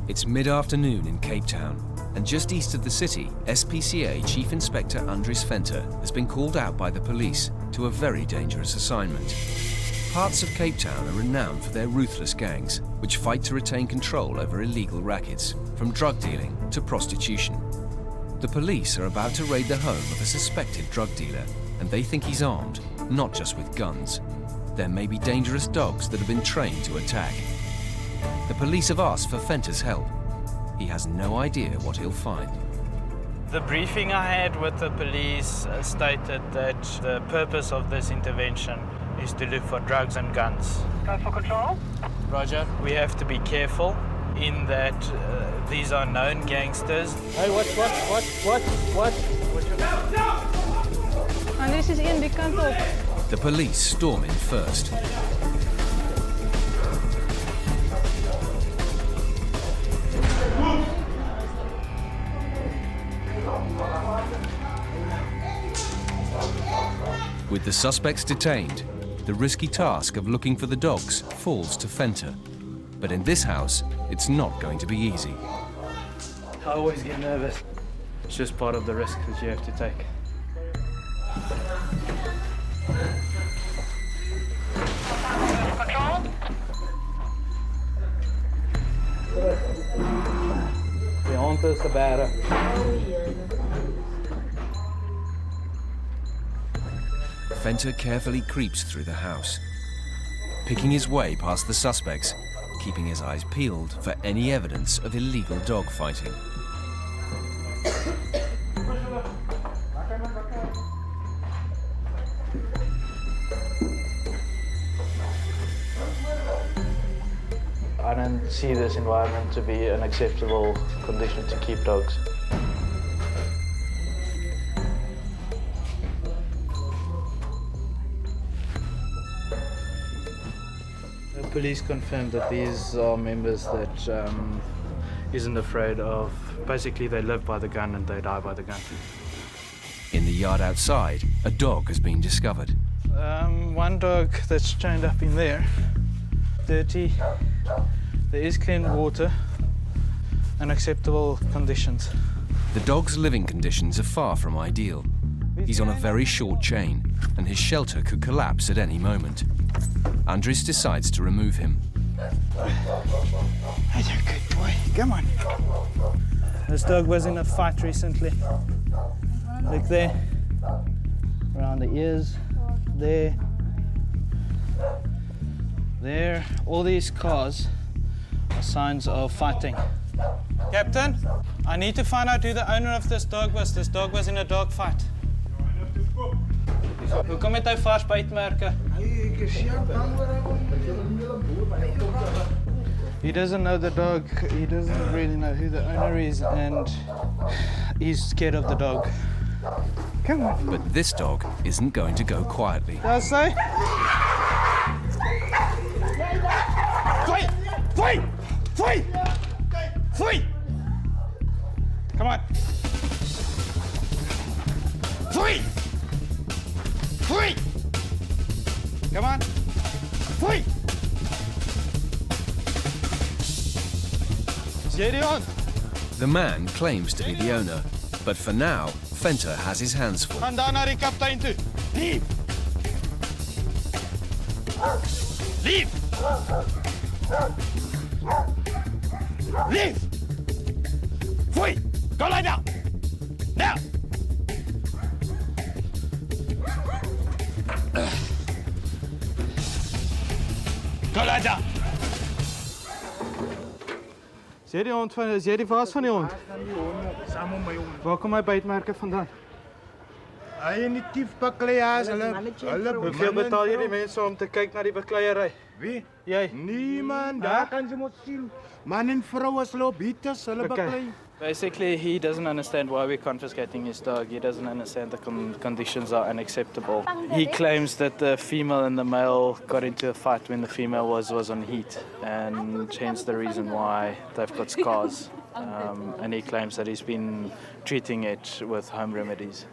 It's mid-afternoon in Cape Town, and just east of the city, SPCA Chief Inspector Andries Venter has been called out by the police to a very dangerous assignment. Parts of Cape Town are renowned for their ruthless gangs, which fight to retain control over illegal rackets, from drug dealing to prostitution. The police are about to raid the home of a suspected drug dealer, and they think he's armed, not just with guns. There may be dangerous dogs that have been trained to attack. The police have asked for Venter's help. He has no idea what he'll find. The briefing I had with the police stated that the purpose of this intervention is to look for drugs and guns. Go for control. Roger. We have to be careful in that these are known gangsters. Hey, what? Andries is in, die kant op. The police storm in first. With the suspects detained, the risky task of looking for the dogs falls to Venter. But in this house, it's not going to be easy. I always get nervous. It's just part of the risk that you have to take. Control. Die hond is geberg. Venter carefully creeps through the house, picking his way past the suspects, keeping his eyes peeled for any evidence of illegal dog fighting. I don't see this environment to be an acceptable condition to keep dogs. The police confirmed that these are members that isn't afraid of, basically they live by the gun and they die by the gun. In the yard outside, a dog has been discovered. One dog that's chained up in there, dirty. There is clean water and acceptable conditions. The dog's living conditions are far from ideal. He's on a very short chain, and his shelter could collapse at any moment. Andries decides to remove him. That's a good boy. Come on. This dog was in a fight recently. Look there. Around the ears. There. There. All these scars are signs of fighting. Captain, I need to find out who the owner of this dog was. This dog was in a dog fight. Hoekom het hy vars bytmerke? He doesn't know the dog. He doesn't really know who the owner is, and he's scared of the dog. Come on. But this dog isn't going to go quietly. Does say? Fight! Fight! Fight! Fight! Come on. Fight! Fight! Come on. Fight! Steady on. The man claims to be the owner, but for now, Venter has his hands full. Gaan daar na die kaptein toe. Leave! Leave! Leave! Fight! Go lie down! Now! Go lie down! Is jy die hond van, is jy die baas van die hond? Saam met my hond. Waar kom my bytmerke vandaan? Hy en die tiefbakleiers, hulle Hoeveel betaal jy die mense om te kyk na die bakleierery? Wie? Jy? Niemand, daar kan jy moet sien. Man en vrou as lobieters, hulle baklei. Basically, he doesn't understand why we're confiscating his dog. He doesn't understand the conditions are unacceptable. He claims that the female and the male got into a fight when the female was on heat, and hence the reason why they've got scars. And he claims that he's been treating it with home remedies.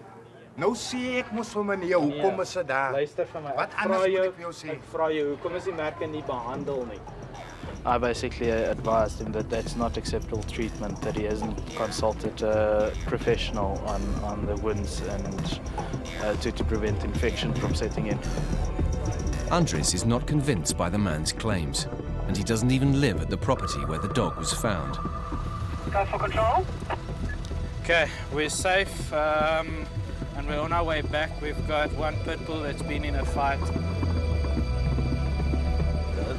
Nou sê ek mos vir meneer, hoekom is dit daar? Luister vir my. Wat anders moet ek vir jou sê? Ek vra jou, hoekom is die merke nie behandel nie? I basically advised him that that's not acceptable treatment, that he hasn't consulted a professional on the wounds and to prevent infection from setting in. Andries is not convinced by the man's claims, and he doesn't even live at the property where the dog was found. Go for control. Okay, we're safe and we're on our way back. We've got one pit bull that's been in a fight.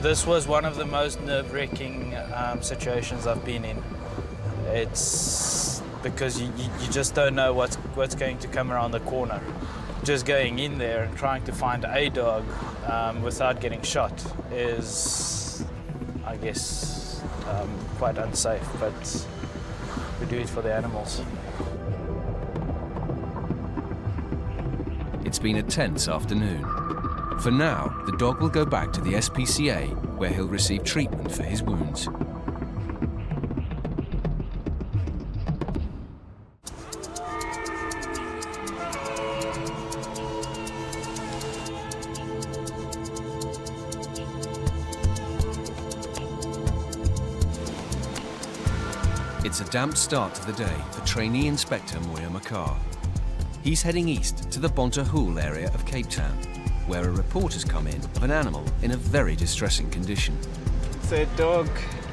This was one of the most nerve-wracking situations I've been in. It's because you just don't know what's going to come around the corner. Just going in there and trying to find a dog without getting shot is, I guess, quite unsafe, but we do it for the animals. It's been a tense afternoon. For now, the dog will go back to the SPCA, where he'll receive treatment for his wounds. It's a damp start to the day for Trainee Inspector Moyo Mqa. He's heading east to the Bonteheuwel area of Cape Town, where a report has come in of an animal in a very distressing condition. It's a dog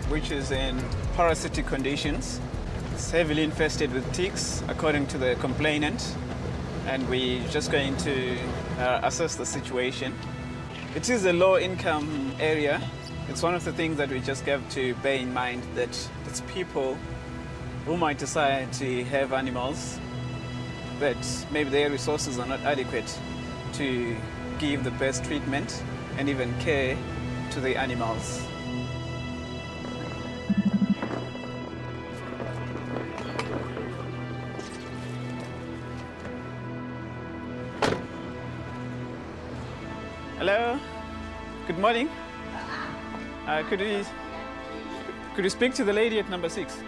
which is in parasitic conditions. It's heavily infested with ticks, according to the complainant, and we're just going to assess the situation. It is a low-income area. It's one of the things that we just have to bear in mind, that it's people who might decide to have animals, but maybe their resources are not adequate to give the best treatment and even care to the animals. Hello, good morning. Could you speak to the lady at number 6?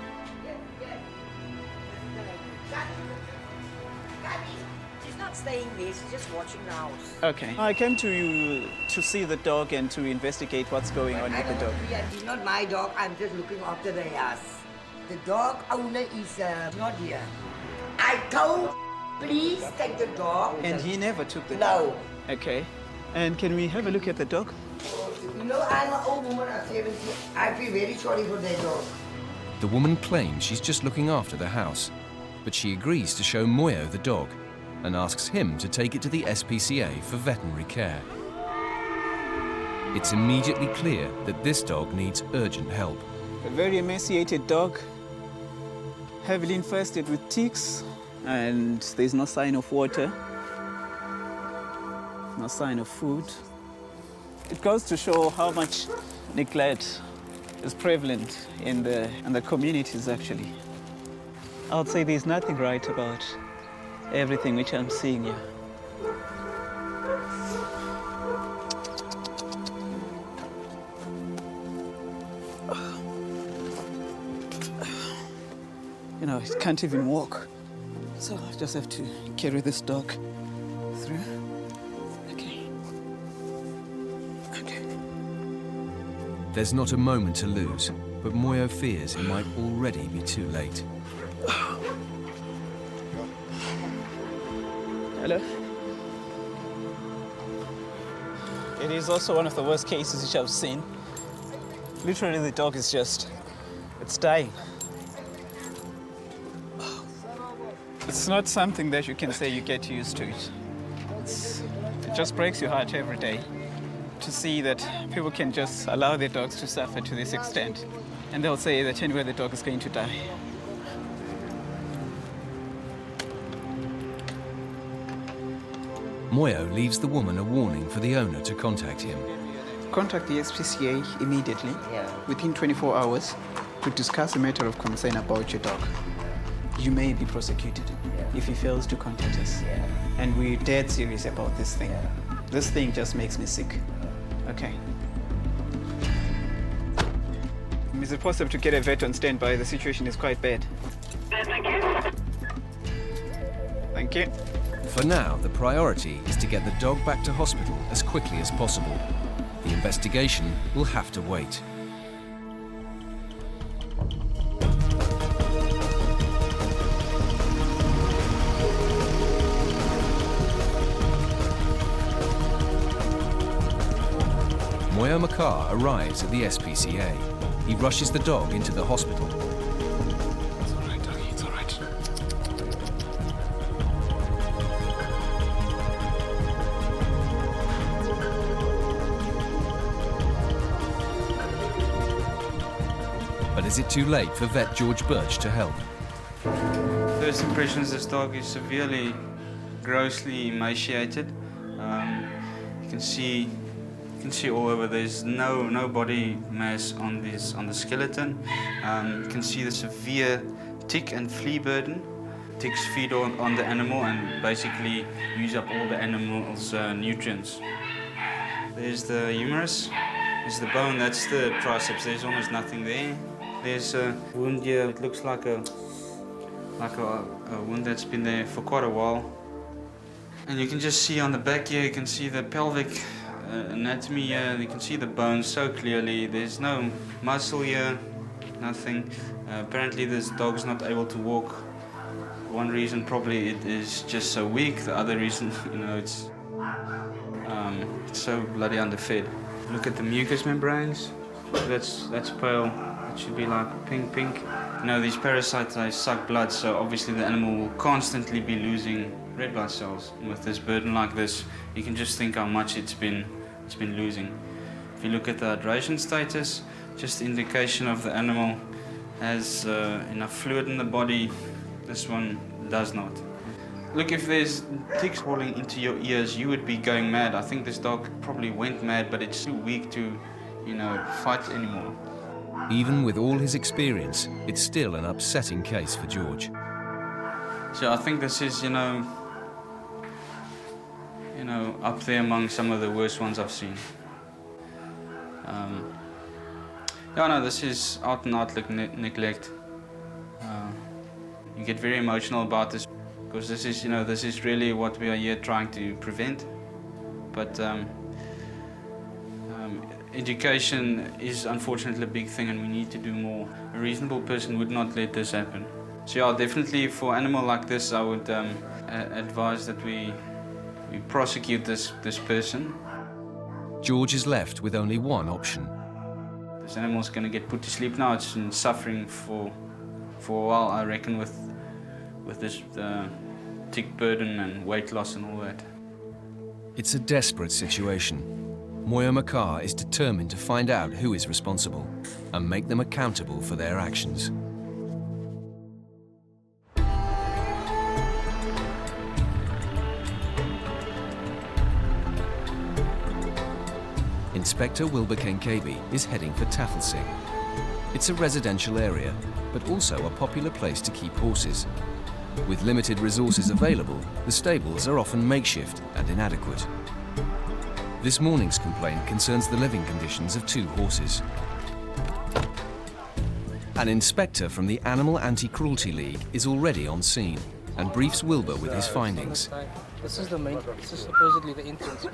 She's not staying there, she's just watching the house. Okay. I came to see the dog and to investigate what's going on with the dog. It's not my dog, I'm just looking after the house. The dog owner is not here. I told, please take the dog. And he never took the dog? No. Okay. And can we have a look at the dog? You know, I'm an old woman, I'm 70. I feel very sorry for that dog. The woman claims she's just looking after the house, but she agrees to show Moyo the dog and asks him to take it to the SPCA for veterinary care. It's immediately clear that this dog needs urgent help. A very emaciated dog, heavily infested with ticks, and there's no sign of water, no sign of food. It goes to show how much neglect is prevalent in the communities, actually. I would say there's nothing right about everything which I'm seeing here. You know, it can't even walk. So I just have to carry this dog through. Okay. Okay. There's not a moment to lose, but Moyo fears it might already be too late. Hello. It is also one of the worst cases which I've seen. Literally, the dog is it's dying. It's not something that you can say you get used to it. It just breaks your heart every day to see that people can just allow their dogs to suffer to this extent. And they'll say that anyway the dog is going to die. Moyo leaves the woman a warning for the owner to contact him. Contact the SPCA immediately, within 24 hours, to discuss a matter of concern about your dog. You may be prosecuted if he fails to contact us. And we're dead serious about this thing. This thing just makes me sick. Okay. Is it possible to get a vet on standby? The situation is quite bad. Thank you. Thank you. For now, the priority is to get the dog back to hospital as quickly as possible. The investigation will have to wait. Moyo Mqa arrives at the SPCA. He rushes the dog into the hospital. It's all right, doggy, it's all right. But is it too late for vet George Birch to help? First impressions, this dog is severely, grossly emaciated. You can see all over. There's no body mass on the skeleton. You can see the severe tick and flea burden. Ticks feed on the animal and basically use up all the animal's nutrients. There's the humerus. There's the bone. That's the triceps. There's almost nothing there. There's a wound here. It looks like a wound that's been there for quite a while. And you can just see on the back here, you can see the pelvic anatomy here, you can see the bones so clearly. There's no muscle here, nothing. Apparently this dog's not able to walk. One reason probably it is just so weak, the other reason, it's so bloody underfed. Look at the mucous membranes, that's pale. It should be like pink. These parasites, they suck blood, so obviously the animal will constantly be losing red blood cells. And with this burden like this, you can just think how much it's been losing. If you look at the hydration status, just indication of the animal has enough fluid in the body. This one does not. Look, if there's ticks crawling into your ears, you would be going mad. I think this dog probably went mad, but it's too weak to, fight anymore. Even with all his experience, it's still an upsetting case for George. So I think this is, up there among some of the worst ones I've seen. This is out and out neglect. You get very emotional about this because this is really what we are here trying to prevent. But education is unfortunately a big thing and we need to do more. A reasonable person would not let this happen. So yeah, definitely for an animal like this, I would advise that we prosecute this person. George is left with only one option. This animal's going to get put to sleep now. It's been suffering for a while, I reckon, with this tick burden and weight loss and all that. It's a desperate situation. Moyo Mqa is determined to find out who is responsible and make them accountable for their actions. Inspector Wilbur Kenkebi is heading for Tafelsig. It's a residential area, but also a popular place to keep horses. With limited resources available, the stables are often makeshift and inadequate. This morning's complaint concerns the living conditions of two horses. An inspector from the Animal Anti-Cruelty League is already on scene and briefs Wilbur with his findings. This is supposedly the entrance.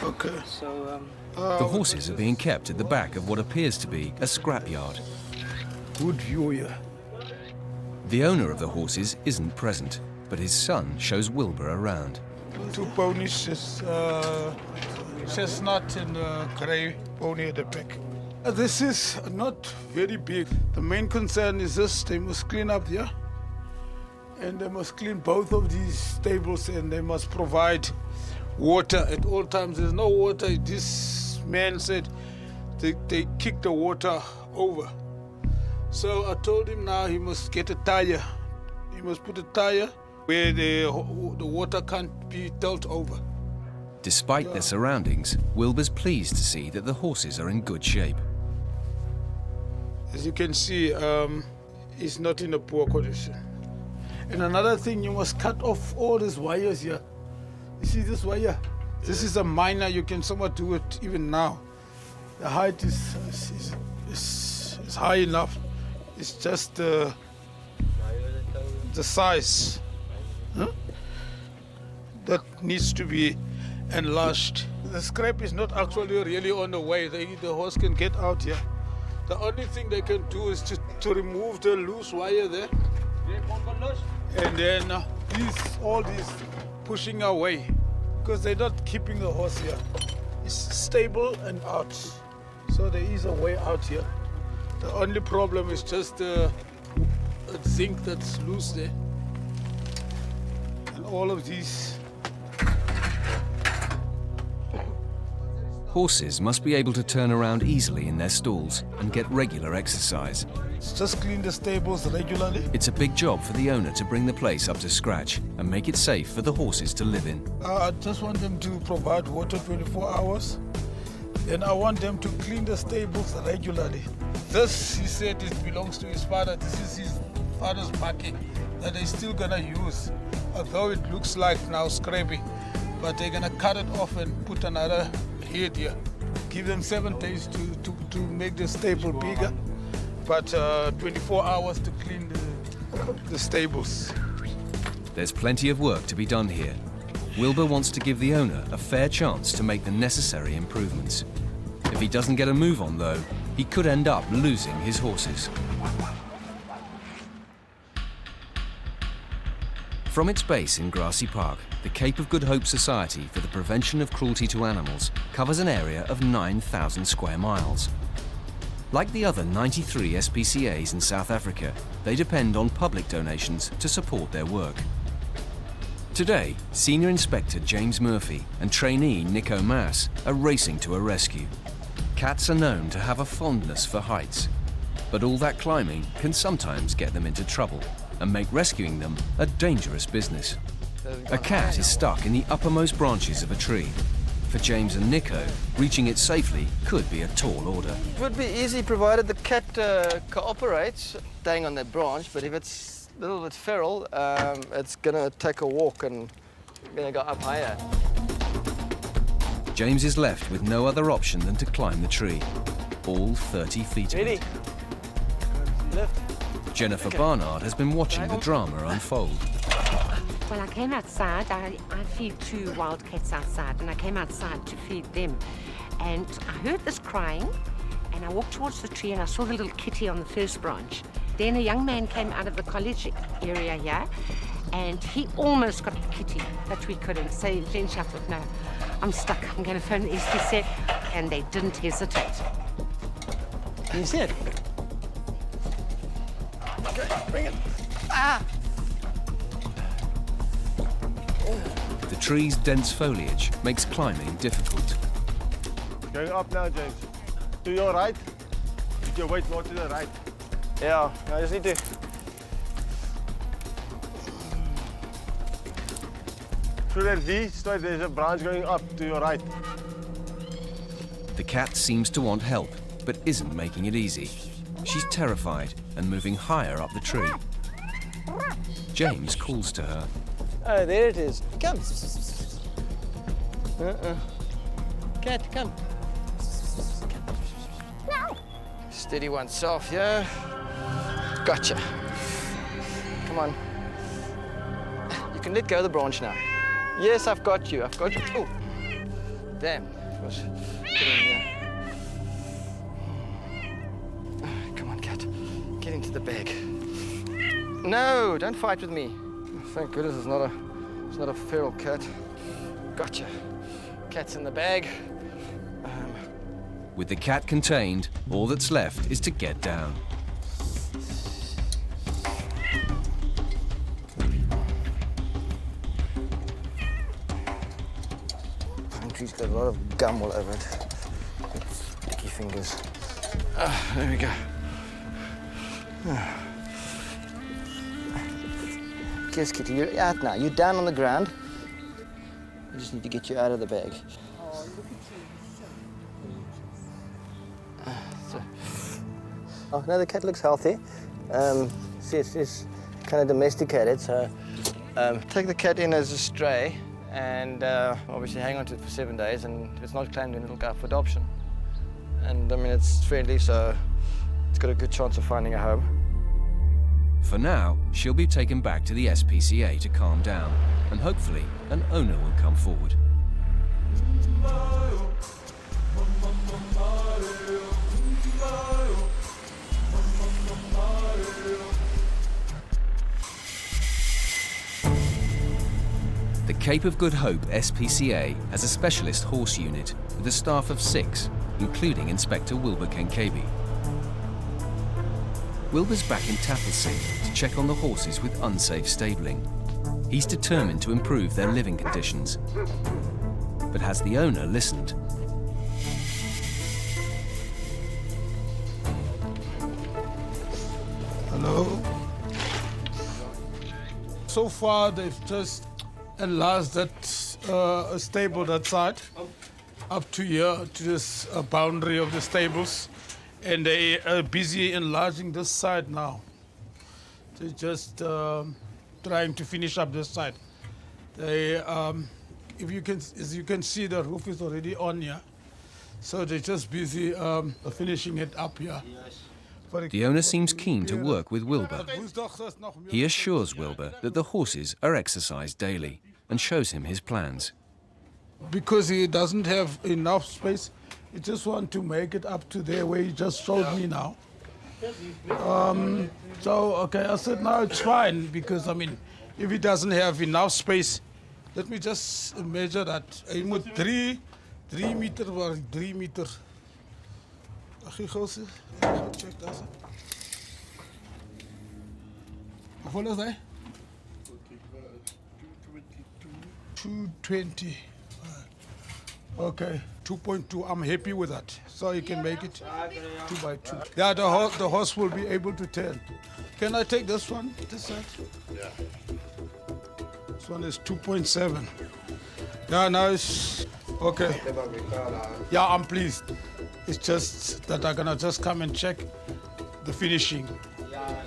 Okay. So, The horses are being kept at the back of what appears to be a scrapyard. Good view here. The owner of the horses isn't present, but his son shows Wilbur around. Two ponies, chestnut and grey pony at the back. This is not very big. The main concern is this: they must clean up here, and they must clean both of these stables, and they must provide water at all times. There's no water. This man said they kick the water over. So I told him now he must get a tire. He must put a tire where the water can't be dealt over. Despite their surroundings, Wilbur's pleased to see that the horses are in good shape. As you can see, it's not in a poor condition. And another thing, you must cut off all these wires here. You see this wire? This is a minor. You can somewhat do it even now. The height is high enough. It's just the size that needs to be enlarged. The scrap is not actually really on the way. The horse can get out here. The only thing they can do is to remove the loose wire there. And then all these pushing away, because they're not keeping the horse here. stable and out. So there is a way out here. The only problem is just the zinc that's loose there. And all of these. Horses must be able to turn around easily in their stalls and get regular exercise. Just clean the stables regularly. It's a big job for the owner to bring the place up to scratch and make it safe for the horses to live in. I just want them to provide water 24 hours. Then I want them to clean the stables regularly. This, he said, it belongs to his father. This is his father's marking that they're still gonna use. Although it looks like now scrappy, but they're gonna cut it off and put another head here. Give them 7 days to make the stable bigger, but 24 hours to clean the stables. There's plenty of work to be done here. Wilbur wants to give the owner a fair chance to make the necessary improvements. If he doesn't get a move on, though, he could end up losing his horses. From its base in Grassy Park, the Cape of Good Hope Society for the Prevention of Cruelty to Animals covers an area of 9,000 square miles. Like the other 93 SPCAs in South Africa, they depend on public donations to support their work. Today, Senior Inspector James Murphy and Trainee Nico Mqa are racing to a rescue. Cats are known to have a fondness for heights, but all that climbing can sometimes get them into trouble and make rescuing them a dangerous business. A cat is stuck in the uppermost branches of a tree. For James and Nico, reaching it safely could be a tall order. It would be easy provided the cat cooperates, staying on that branch, but if it's a little bit feral, it's going to take a walk and going to go up higher. James is left with no other option than to climb the tree, all 30 feet of Ready? it. Lift. Jennifer Barnard has been watching the drama unfold. Well, I came outside. I feed 2 wild cats outside, and I came outside to feed them. And I heard this crying, and I walked towards the tree, and I saw the little kitty on the first branch. Then a young man came out of the college area here, and he almost got the kitty, but we couldn't. So he clenched up with, no, I'm stuck. I'm going to phone the SPCA, and they didn't hesitate. Can you see it? Okay, bring it. Ah! The tree's dense foliage makes climbing difficult. Going up now, James. To your right. Put your weight more to the right. Yeah, I just need to... Through that V, straight, there's a branch going up to your right. The cat seems to want help, but isn't making it easy. She's terrified and moving higher up the tree. James calls to her. Oh, there it is. Come. Cat, come. Steady oneself, yeah? Gotcha. Come on. You can let go of the branch now. Yes, I've got you. I've got you. Oh, damn. It was getting here. Come on, cat. Get into the bag. No, don't fight with me. Thank goodness it's not a feral cat. Gotcha. Cat's in the bag. With the cat contained, all that's left is to get down. Andries got a lot of gum all over it. Sticky fingers. There we go. Yes, Kitty, you're out now. You're down on the ground. I just need to get you out of the bag. Oh, look at you. Oh, no, the cat looks healthy. See, it's kind of domesticated, so take the cat in as a stray and obviously hang on to it for 7 days, and if it's not claimed, then it'll go up for adoption. And, I mean, it's friendly, so it's got a good chance of finding a home. For now, she'll be taken back to the SPCA to calm down, and hopefully an owner will come forward. The Cape of Good Hope SPCA has a specialist horse unit with a staff of 6, including Inspector Wilbur Kenkebi. Wilbur's back in Taffelsee to check on the horses with unsafe stabling. He's determined to improve their living conditions. But has the owner listened? Hello? So far, they've just enlarged that stable that side up to here, to this boundary of the stables. And they are busy enlarging this side now. They're just trying to finish up this side. They, as you can see, the roof is already on here. So they're just busy finishing it up here. The owner seems keen to work with Wilbur. He assures Wilbur that the horses are exercised daily and shows him his plans. Because he doesn't have enough space, he just wants to make it up to there where he just showed me now. Okay, I said, no, it's fine, because, I mean, if he doesn't have enough space, let me just measure that. He moet 3 meter or 3 meter. Check that. What is that? 220. Okay, 2.2. I'm happy with that. So you can make it 2 by 2. Yeah, the horse will be able to turn. Can I take this one? This side? Yeah. This one is 2.7. Yeah, now it's okay. Yeah, I'm pleased. It's just that I'm gonna just come and check the finishing.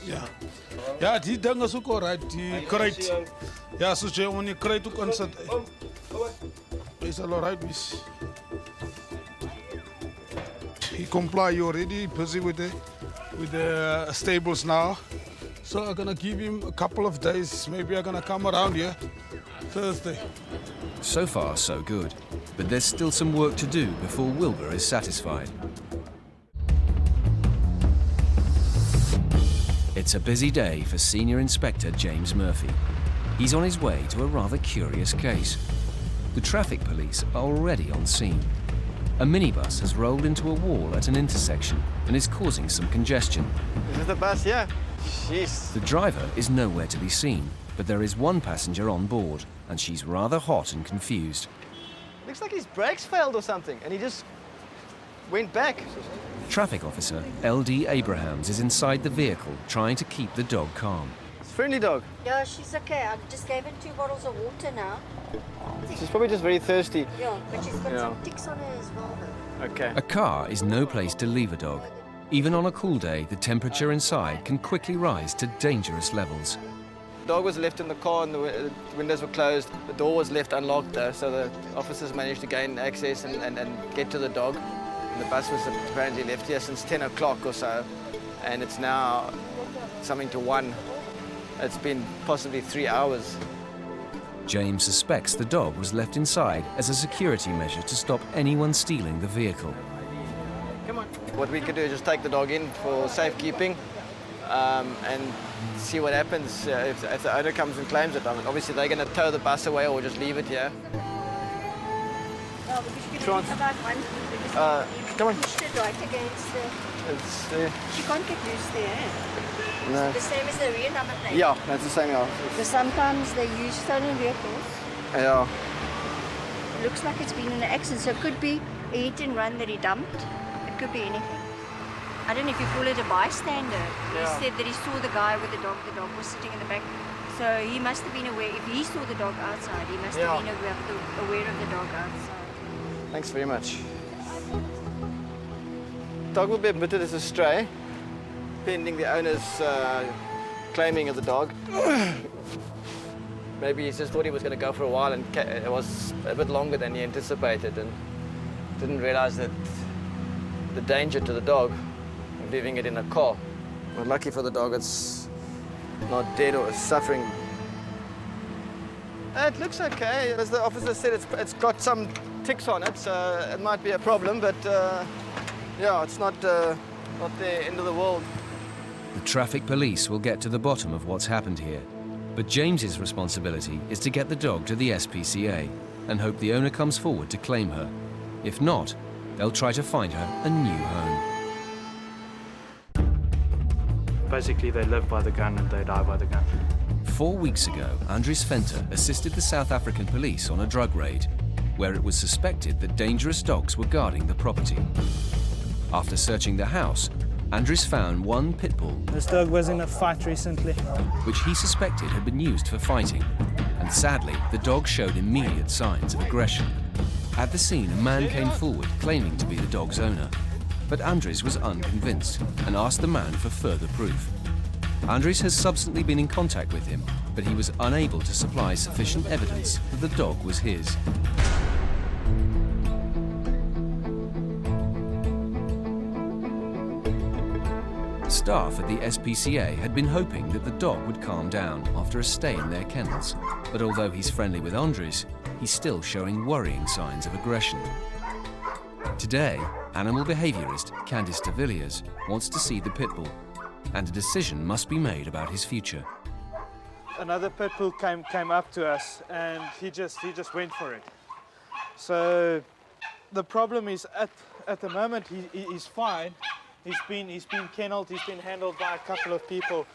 Yeah. Yeah, die ding is ook alright. Die crate. Ja, soos jy om die crate ook insit. Is all right, miss. He comply. You already busy with the stables now. So I'm gonna give him a couple of days. Maybe I'm gonna come around here Thursday. So far, so good. But there's still some work to do before Wilbur is satisfied. It's a busy day for Senior Inspector James Murphy. He's on his way to a rather curious case. The traffic police are already on scene. A minibus has rolled into a wall at an intersection and is causing some congestion. Is this the bus? Yeah. Jeez. The driver is nowhere to be seen, but there is one passenger on board, and she's rather hot and confused. Looks like his brakes failed or something, and he just went back. Traffic officer L.D. Abrahams is inside the vehicle trying to keep the dog calm. It's a friendly dog. Yeah, she's okay. I just gave her 2 bottles of water now. She's probably just very thirsty. Yeah, but she's got some ticks on her as well, though. Okay. A car is no place to leave a dog. Even on a cool day, the temperature inside can quickly rise to dangerous levels. The dog was left in the car and the windows were closed. The door was left unlocked though, so the officers managed to gain access and get to the dog. And the bus was apparently left here since 10 o'clock or so, and it's now something to 1. It's been possibly 3 hours. James suspects the dog was left inside as a security measure to stop anyone stealing the vehicle. Come on. What we could do is just take the dog in for safekeeping and see what happens if the owner comes and claims it. I mean, obviously they're going to tow the bus away or just leave it here. Oh, because you can about one. Come on. Pushed it right against the... She can't get loose there, eh? No. The same as the rear number plate. Yeah, that's the same, yeah. Because sometimes they use stolen vehicles. Yeah. It looks like it's been in an accident, so it could be a hit and run that he dumped. It could be anything. I don't know if you call it a bystander. Yeah. He said that he saw the guy with the dog was sitting in the back. So he must have been aware, if he saw the dog outside, he must have been aware of the dog outside. Thanks very much. Dog will be admitted as a stray, pending the owner's claiming of the dog. Maybe he just thought he was going to go for a while and it was a bit longer than he anticipated and didn't realize that the danger to the dog of leaving it in a car. But lucky for the dog, it's not dead or suffering. It looks okay. As the officer said, it's got some ticks on it, so it might be a problem, but yeah, it's not the end of the world. The traffic police will get to the bottom of what's happened here. But James's responsibility is to get the dog to the SPCA and hope the owner comes forward to claim her. If not, they'll try to find her a new home. Basically, they live by the gun and they die by the gun. 4 weeks ago, Andries Venter assisted the South African police on a drug raid, where it was suspected that dangerous dogs were guarding the property. After searching the house, Andries found one pit bull. This dog was in a fight recently, which he suspected had been used for fighting. And sadly, the dog showed immediate signs of aggression. At the scene, a man came forward claiming to be the dog's owner. But Andries was unconvinced and asked the man for further proof. Andries has subsequently been in contact with him, but he was unable to supply sufficient evidence that the dog was his. Staff at the SPCA had been hoping that the dog would calm down after a stay in their kennels. But although he's friendly with Andries, he's still showing worrying signs of aggression. Today, animal behaviourist Candice de Villiers wants to see the pit bull, and a decision must be made about his future. another pit bull came up to us, and he just went for it. So the problem is at the moment he's fine. He's been kennelled, he's been handled by a couple of people,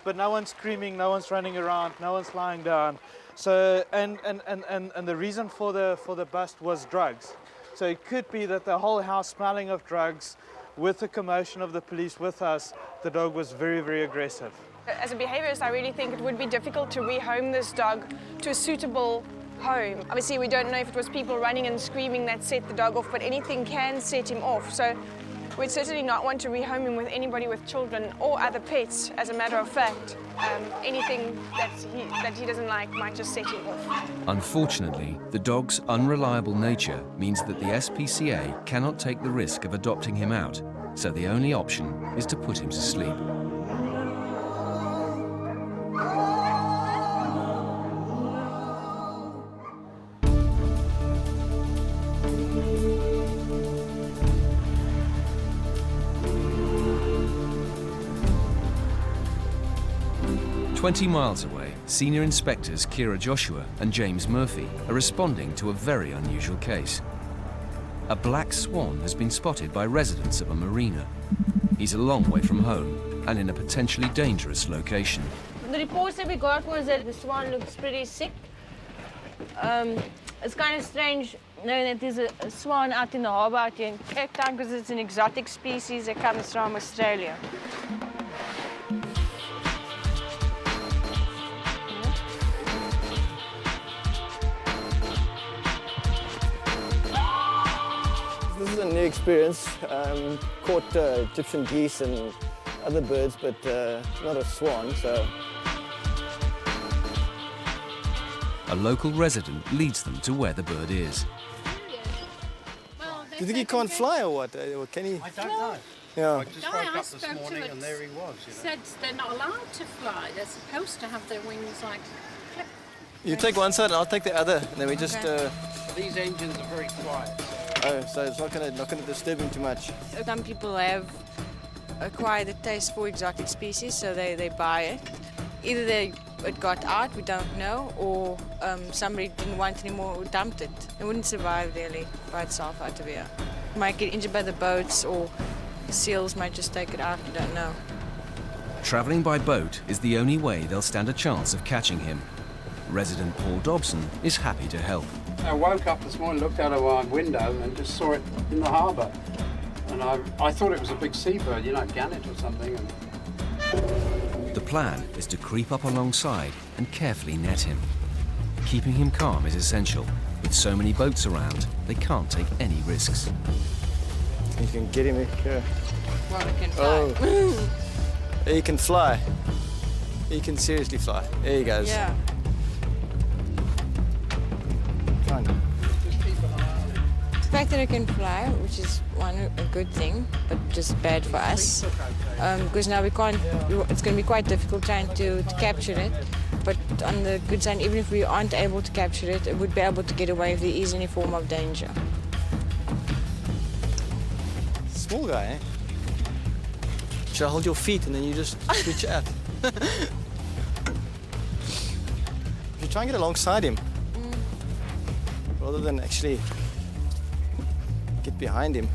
but no one's screaming, no one's running around, no one's lying down. So and the reason for the bust was drugs. So it could be that the whole house smelling of drugs, with the commotion of the police with us, the dog was very, very aggressive. As a behaviourist, I really think it would be difficult to rehome this dog to a suitable home. Obviously, we don't know if it was people running and screaming that set the dog off, but anything can set him off. So we'd certainly not want to rehome him with anybody with children or other pets, as a matter of fact. Anything that he doesn't like might just set him off. Unfortunately, the dog's unreliable nature means that the SPCA cannot take the risk of adopting him out, so the only option is to put him to sleep. "20 miles away, senior inspectors Kira Joshua and James Murphy are responding to a very unusual case. A black swan has been spotted by residents of a marina. He's a long way from home and in a potentially dangerous location. The reports that we got was that the swan looks pretty sick. It's kind of strange knowing that there's a swan out in the harbour out here in Cape Town, because it's an exotic species that comes from Australia. This is a new experience. Caught Egyptian geese and other birds, but not a swan, so... A local resident leads them to where the bird is. Do you think he can't fly or what? Or can he? I don't know. Yeah. I just woke up this morning and there he was. Said they're not allowed to fly. They're supposed to have their wings like clipped. You take one side and I'll take the other, and then we just... These engines are very quiet. Oh, so it's not gonna disturb him too much. Some people have acquired a taste for exotic species, so they buy it. Either it got out, we don't know, or somebody didn't want it anymore or dumped it. It wouldn't survive really by itself out of here. It might get injured by the boats, or seals might just take it out, we don't know. Travelling by boat is the only way they'll stand a chance of catching him. Resident Paul Dobson is happy to help. I woke up this morning, looked out of our window and just saw it in the harbour. And I thought it was a big seabird, you know, gannet or something. The plan is to creep up alongside and carefully net him. Keeping him calm is essential. With so many boats around, they can't take any risks. You can get him here. Well, it can fly. Oh. He can fly. He can seriously fly. There he goes. Yeah. The fact that it can fly, which is a good thing, but just bad for us, because now we can't. It's going to be quite difficult trying to capture it. But on the good side, even if we aren't able to capture it, it would be able to get away if there is any form of danger. Small guy, eh? Should I hold your feet and then you just reach out? you try and get alongside him, rather than actually get behind him.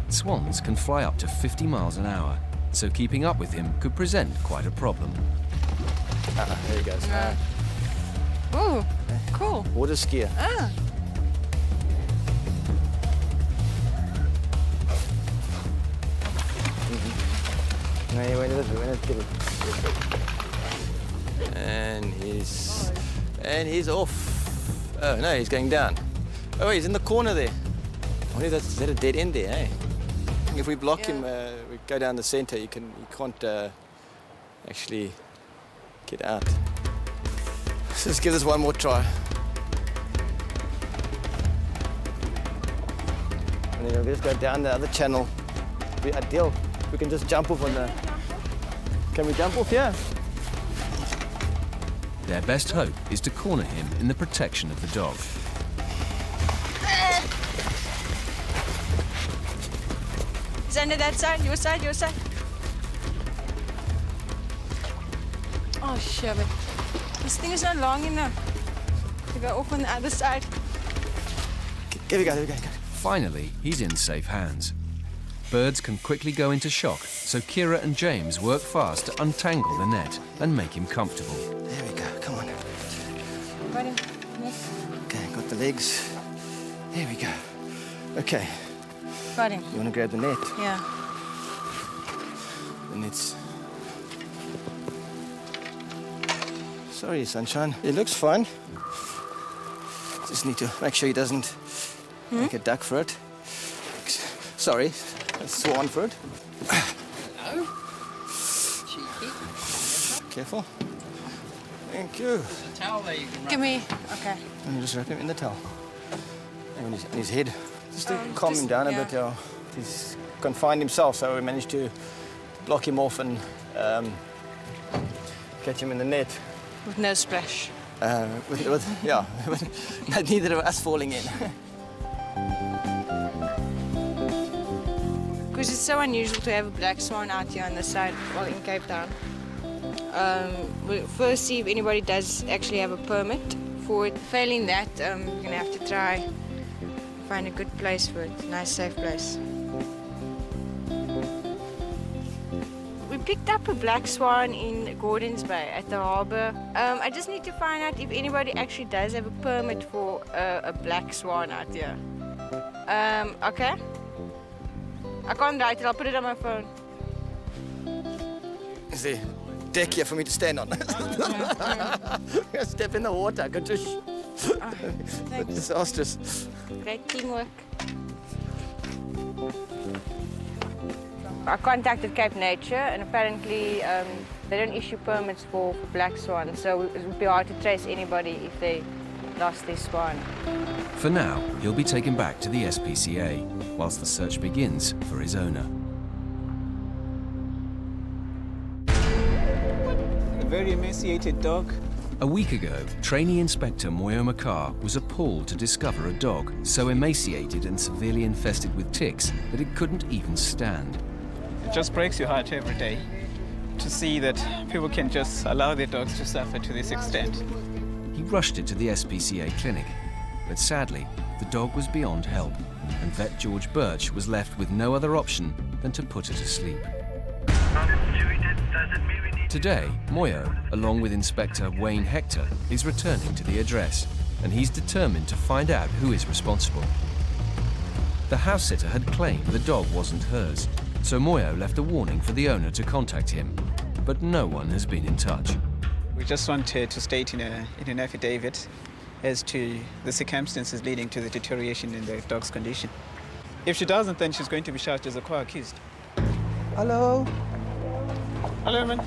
Swans can fly up to 50 miles an hour, so keeping up with him could present quite a problem. There he goes. Oh, cool. Water skier. Ah. No, he went to and he's off. Oh no, he's going down. Oh, he's in the corner there. I wonder is that a dead end there, eh? If we block him, we go down the center. You can't actually get out. So let's give this one more try. And then we'll just go down the other channel. It'd be ideal. We can just jump off on the... Can we jump off here? Their best hope is to corner him in the protection of the dog. He's under that side, your side, your side. Oh, shove it. This thing is not long enough to go off on the other side. Here we go, here we go. Finally, he's in safe hands. Birds can quickly go into shock, so Kira and James work fast to untangle the net and make him comfortable. There we go, come on. Got him. Okay, got the legs. There we go. Okay. Got him. You want to grab the net? Yeah. The net's... Sorry, sunshine. It looks fine. Just need to make sure he doesn't make a duck for it. Sorry, a swan for it. Hello. Cheeky. Careful. Thank you. There's a towel there you can wrap. Give me. Okay. And you just wrap him in the towel. And on his head. Just to calm him down a bit. He's confined himself, so we managed to block him off and catch him in the net. With no splash. Neither of us falling in. Because it's so unusual to have a black swan out here on the side, well, in Cape Town. We'll first see if anybody does actually have a permit for it. Failing that, we're going to have to try find a good place for it, a nice, safe place. We picked up a black swan in Gordons Bay at the harbour. I just need to find out if anybody actually does have a permit for a black swan out here. Okay? I can't write it, I'll put it on my phone. Is there deck here for me to stand on? Step in the water, I could just... disastrous. Great teamwork. I contacted Cape Nature and apparently they don't issue permits for black swans, so it would be hard to trace anybody if they lost their swan. For now, he'll be taken back to the SPCA, whilst the search begins for his owner. A very emaciated dog. A week ago, Trainee Inspector Moyo Mqa was appalled to discover a dog so emaciated and severely infested with ticks that it couldn't even stand. It just breaks your heart every day to see that people can just allow their dogs to suffer to this extent. He rushed it to the SPCA clinic, but sadly, the dog was beyond help, and vet George Birch was left with no other option than to put it to sleep. Today, Moyo, along with Inspector Wayne Hector, is returning to the address, and he's determined to find out who is responsible. The house sitter had claimed the dog wasn't hers, so Moyo left a warning for the owner to contact him, but no one has been in touch. We just wanted to state in an affidavit as to the circumstances leading to the deterioration in the dog's condition. If she doesn't, then she's going to be charged as a co-accused. Hello. Hello, man.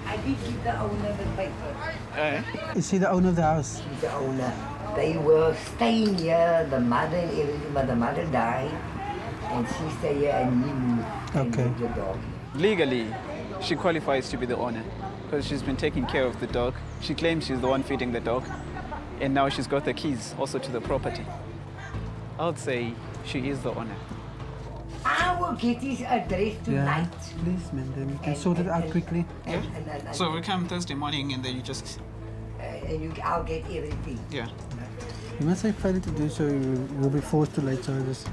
I did give the owner the paper. Is he the owner of the house? He's the owner. They were staying here, the mother and everything, but the mother died, and she stayed here and he moved and moved the dog. Legally, she qualifies to be the owner because she's been taking care of the dog. She claims she's the one feeding the dog, and now she's got the keys also to the property. I would say she is the owner. I will get his address tonight. Please, man, then we can sort it out quickly. And So we come Thursday morning and then you just... I'll get everything. Yeah. You must say failure to do so, you will be forced to lay charges.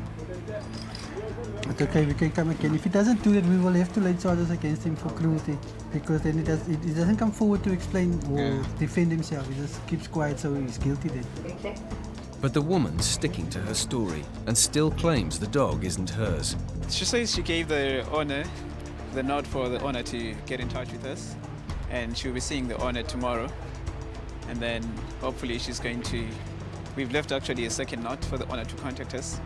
But okay, we can come again. If he doesn't do it, we will have to lay charges against him for cruelty. Because then he doesn't come forward to explain or defend himself. He just keeps quiet, so he's guilty then. But the woman's sticking to her story and still claims the dog isn't hers. She says she gave the owner the nod for the owner to get in touch with us, and she'll be seeing the owner tomorrow. And then hopefully she's going to... We've left actually a second note for the owner to contact us.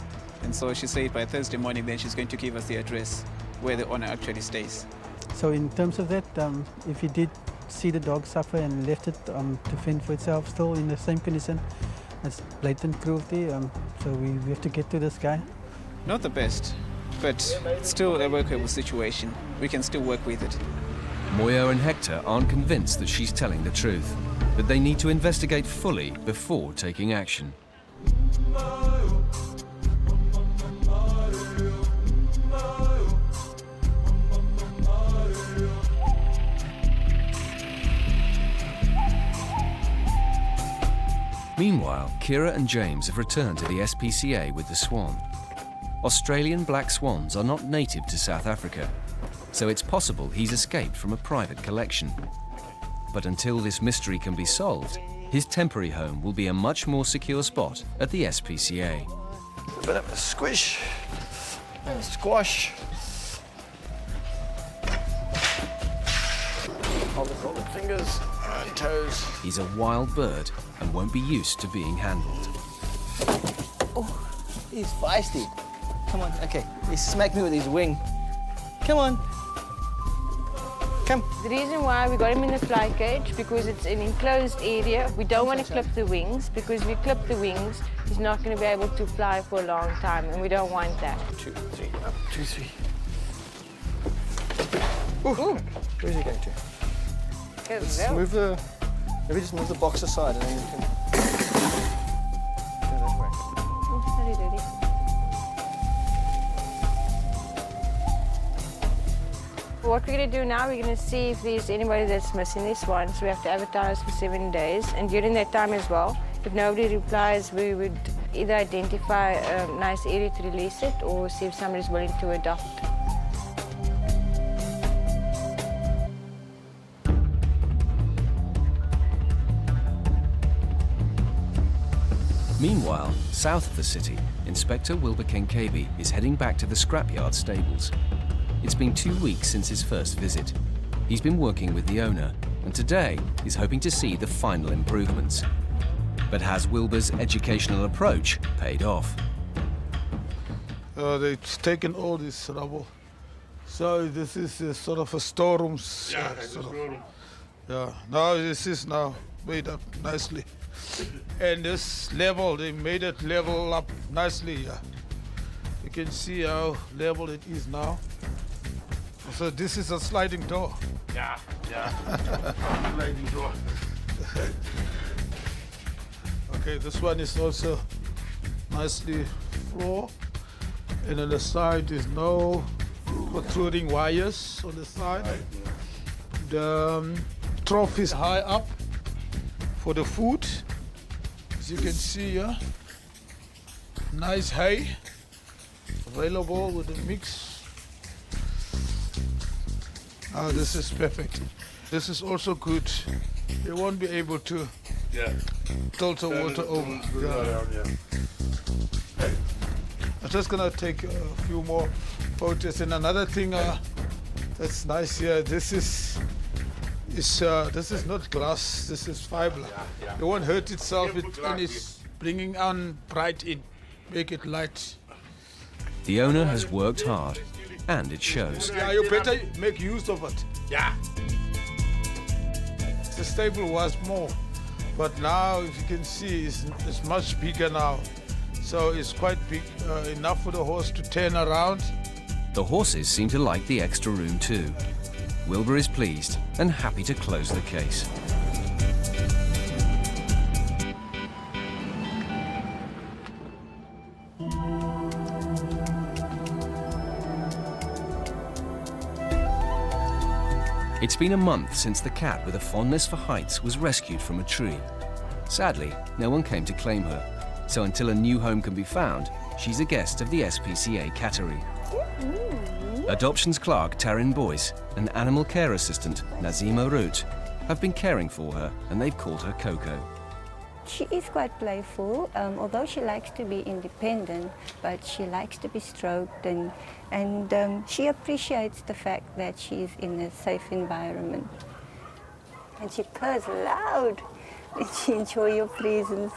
And so she said by Thursday morning then she's going to give us the address where the owner actually stays. So in terms of that, if he did see the dog suffer and left it to fend for itself still in the same condition, that's blatant cruelty. So we have to get to this guy. Not the best, but it's still a workable situation. We can still work with it. Moyo and Hector aren't convinced that she's telling the truth, but they need to investigate fully before taking action. Meanwhile, Kira and James have returned to the SPCA with the Swan. Australian black swans are not native to South Africa, so it's possible he's escaped from a private collection. But until this mystery can be solved, his temporary home will be a much more secure spot at the SPCA. A bit of a squish and squash. Hold the fingers and toes. He's a wild bird and won't be used to being handled. Oh, he's feisty. Come on, okay. He smacked me with his wing. Come on. Come. The reason why we got him in the fly cage, because it's an enclosed area. We don't want to clip the wings, because if we clip the wings, he's not going to be able to fly for a long time, and we don't want that. 2, 3, up, 2, 3. Ooh. Where's he going to? Let's move the... Maybe just move the box aside and then we can... Go that way. Oh, sorry, Daddy. What we're going to do now, we're going to see if there's anybody that's missing this one. So we have to advertise for 7 days. And during that time as well, if nobody replies, we would either identify a nice area to release it or see if somebody's willing to adopt. Meanwhile, south of the city, Inspector Wilbur Kenkabi is heading back to the scrapyard stables. It's been 2 weeks since his first visit. He's been working with the owner, and today he's hoping to see the final improvements. But has Wilbur's educational approach paid off? They've taken all this rubble. So this is a sort of a storeroom. Yeah, now this is now made up nicely. And this level, they made it level up nicely here. You can see how level it is now. So this is a sliding door. Yeah. Sliding door. Okay, this one is also nicely floor. And on the side is no protruding wires on the side. The trough is high up for the food. As you can see here, nice hay available with the mix. This is perfect. This is also good. You won't be able to tilt the water over. I'm just gonna take a few more photos. And another thing that's nice here, this is not glass, this is fiber. It won't hurt itself, and it's bringing on bright in, make it light. The owner has worked hard, and it shows. Yeah, you better make use of it. Yeah. The stable was more, but now, if you can see, it's much bigger now. So it's quite big, enough for the horse to turn around. The horses seem to like the extra room too. Wilbur is pleased and happy to close the case. It's been a month since the cat with a fondness for heights was rescued from a tree. Sadly, no one came to claim her, so until a new home can be found, she's a guest of the SPCA cattery. Adoptions clerk Taryn Boyce and animal care assistant Nazima Root have been caring for her, and they've called her Coco. She is quite playful, although she likes to be independent, but she likes to be stroked, and she appreciates the fact that she is in a safe environment. And she purrs loud, and she enjoys your presence.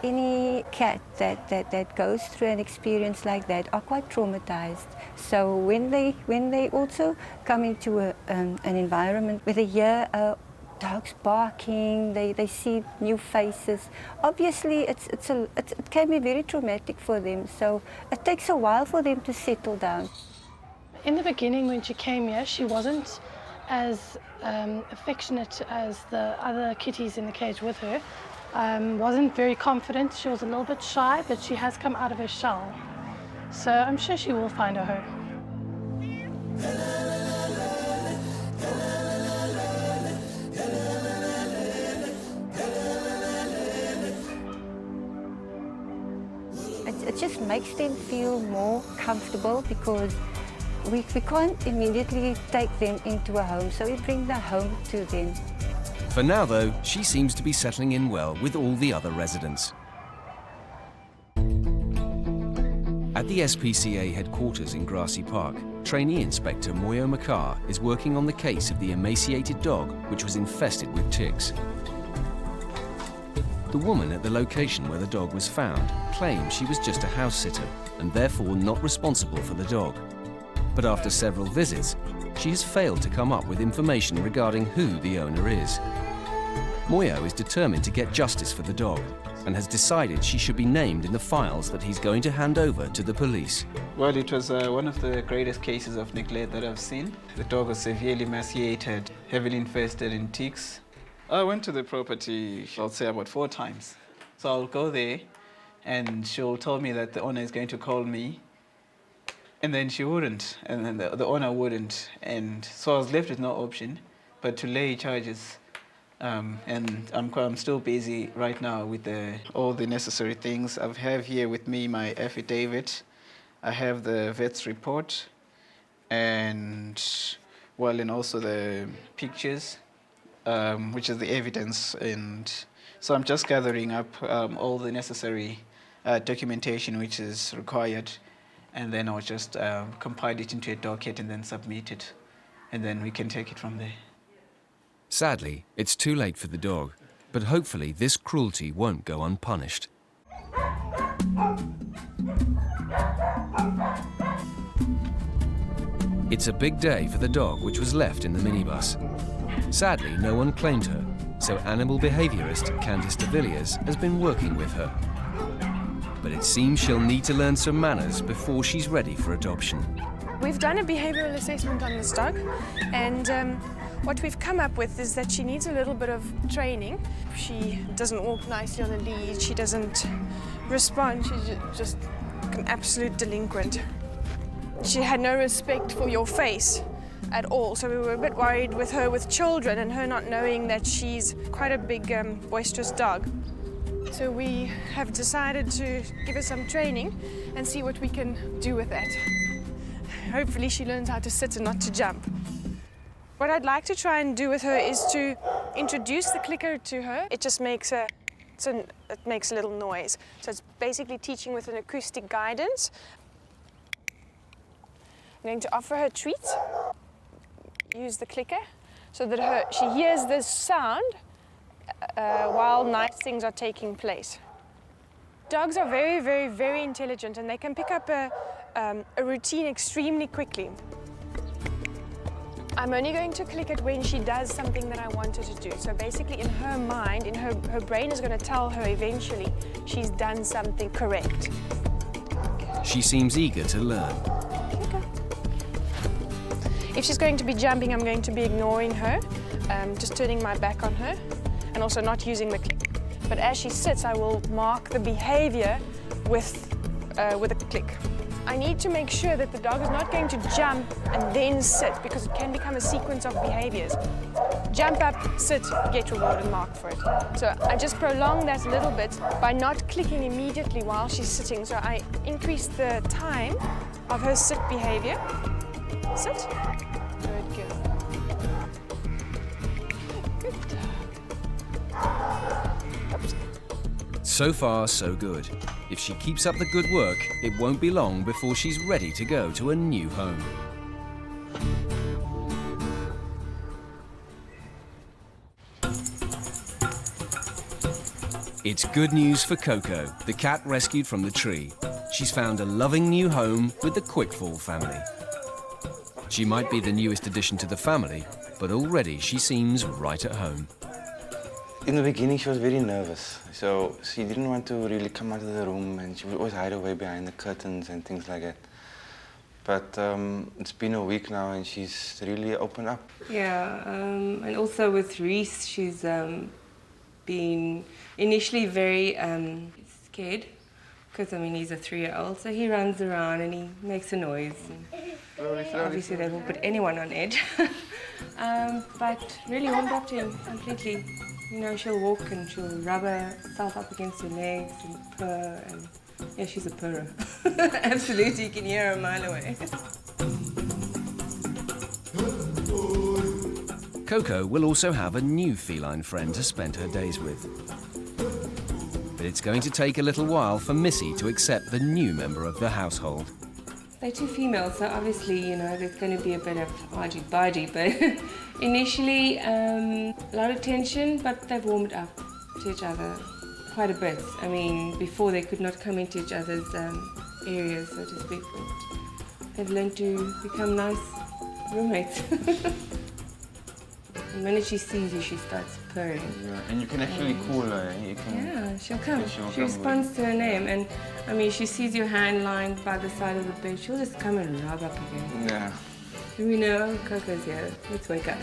Any cat that goes through an experience like that are quite traumatized. So when they also come into an environment where they hear dogs barking, they see new faces. Obviously, it can be very traumatic for them. So it takes a while for them to settle down. In the beginning, when she came here, she wasn't as affectionate as the other kitties in the cage with her. Wasn't very confident. She was a little bit shy, but she has come out of her shell. So I'm sure she will find her home. It just makes them feel more comfortable because we can't immediately take them into a home, so we bring the home to them. For now, though, she seems to be settling in well with all the other residents. At the SPCA headquarters in Grassy Park, Trainee Inspector Moyo Mqa is working on the case of the emaciated dog which was infested with ticks. The woman at the location where the dog was found claims she was just a house sitter and therefore not responsible for the dog. But after several visits, she has failed to come up with information regarding who the owner is. Moyo is determined to get justice for the dog and has decided she should be named in the files that he's going to hand over to the police. Well, it was one of the greatest cases of neglect that I've seen. The dog was severely emaciated, heavily infested in ticks. I went to the property, I'll say about 4 times. So I'll go there and she'll tell me that the owner is going to call me. And then she wouldn't, and then the owner wouldn't. And so I was left with no option but to lay charges. And I'm still busy right now with all the necessary things. I have here with me my affidavit. I have the vet's report, and also the pictures, which is the evidence. And so I'm just gathering up all the necessary documentation which is required, and then I'll just compile it into a docket and then submit it, and then we can take it from there. Sadly, it's too late for the dog, but hopefully this cruelty won't go unpunished. It's a big day for the dog which was left in the minibus. Sadly, no one claimed her, so animal behaviourist Candice de Villiers has been working with her. But it seems she'll need to learn some manners before she's ready for adoption. We've done a behavioural assessment on this dog, and what we've come up with is that she needs a little bit of training. She doesn't walk nicely on a lead, she doesn't respond, she's just an absolute delinquent. She had no respect for your face at all, so we were a bit worried with her with children and her not knowing that she's quite a big, boisterous dog. So we have decided to give her some training and see what we can do with that. Hopefully she learns how to sit and not to jump. What I'd like to try and do with her is to introduce the clicker to her. It just makes it makes a little noise. So it's basically teaching with an acoustic guidance. I'm going to offer her treats. Use the clicker so that she hears this sound while nice things are taking place. Dogs are very, very, very intelligent, and they can pick up a routine extremely quickly. I'm only going to click it when she does something that I want her to do. So basically in her mind, her brain is going to tell her eventually she's done something correct. She seems eager to learn. Okay. If she's going to be jumping, I'm going to be ignoring her, just turning my back on her, and also not using the click. But as she sits, I will mark the behavior with a click. I need to make sure that the dog is not going to jump and then sit, because it can become a sequence of behaviors. Jump up, sit, get reward and mark for it. So I just prolong that a little bit by not clicking immediately while she's sitting. So I increase the time of her sit behavior. Sit. Good girl. Good. Oops. So far, so good. If she keeps up the good work, it won't be long before she's ready to go to a new home. It's good news for Coco, the cat rescued from the tree. She's found a loving new home with the Quickfall family. She might be the newest addition to the family, but already she seems right at home. In the beginning, she was very nervous, so she didn't want to really come out of the room, and she would always hide away behind the curtains and things like that. But it's been a week now, and she's really opened up. Yeah, and also with Reese, she's been initially very scared, because I mean he's a 3-year-old, so he runs around and he makes a noise. And obviously, that will put anyone on edge. But really warmed up to him completely. You know, she'll walk and she'll rub herself up against your legs and purr, and yeah, she's a purrer. Absolutely, you can hear her a mile away. Coco will also have a new feline friend to spend her days with. But it's going to take a little while for Missy to accept the new member of the household. They're two females, so obviously, you know, there's going to be a bit of argy-bargy, but initially, a lot of tension, but they've warmed up to each other quite a bit. I mean, before they could not come into each other's areas, so to speak, but they've learned to become nice roommates. The minute she sees you, she starts purring. Yeah, and you can actually call her. You can, yeah, she'll come. Yeah, She responds to her name, and I mean, she sees your hand lying by the side of the bed, she'll just come and rub up again. Yeah. And we know Coco's here. Let's wake up.